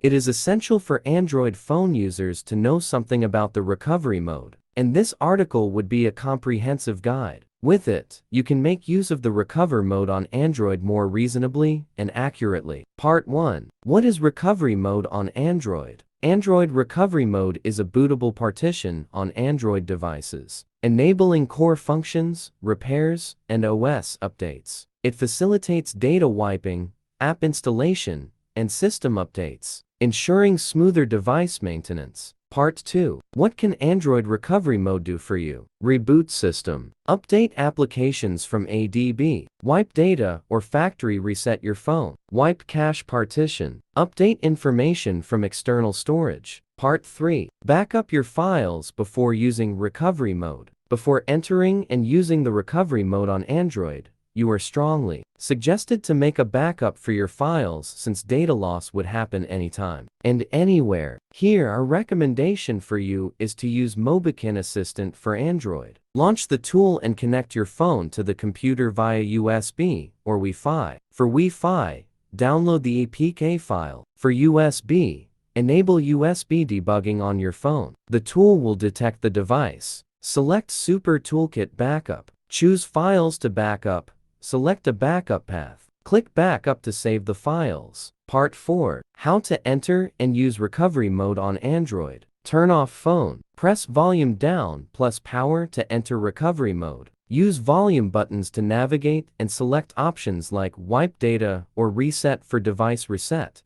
It is essential for Android phone users to know something about the recovery mode, and this article would be a comprehensive guide. With it, you can make use of the recover mode on Android more reasonably and accurately. Part 1. What is recovery mode on Android? Android recovery mode is a bootable partition on Android devices, enabling core functions, repairs, and OS updates. It facilitates data wiping, app installation, and system updates, ensuring smoother device maintenance. Part 2. What can Android recovery mode do for you? Reboot system. Update applications from ADB. Wipe data or factory reset your phone. Wipe cache partition. Update information from external storage. Part 3. Backup your files before using recovery mode. Before entering and using the recovery mode on Android, you are strongly suggested to make a backup for your files since data loss would happen anytime and anywhere. Here, our recommendation for you is to use Mobikin Assistant for Android. Launch the tool and connect your phone to the computer via USB or Wi-Fi. For Wi-Fi, download the APK file. For USB, enable USB debugging on your phone. The tool will detect the device. Select Super Toolkit Backup. Choose Files to backup. Select a backup path. Click Backup to save the files. Part 4. How to enter and use recovery mode on Android. Turn off phone. Press volume down plus power to enter recovery mode. Use volume buttons to navigate and select options like wipe data or reset for device reset.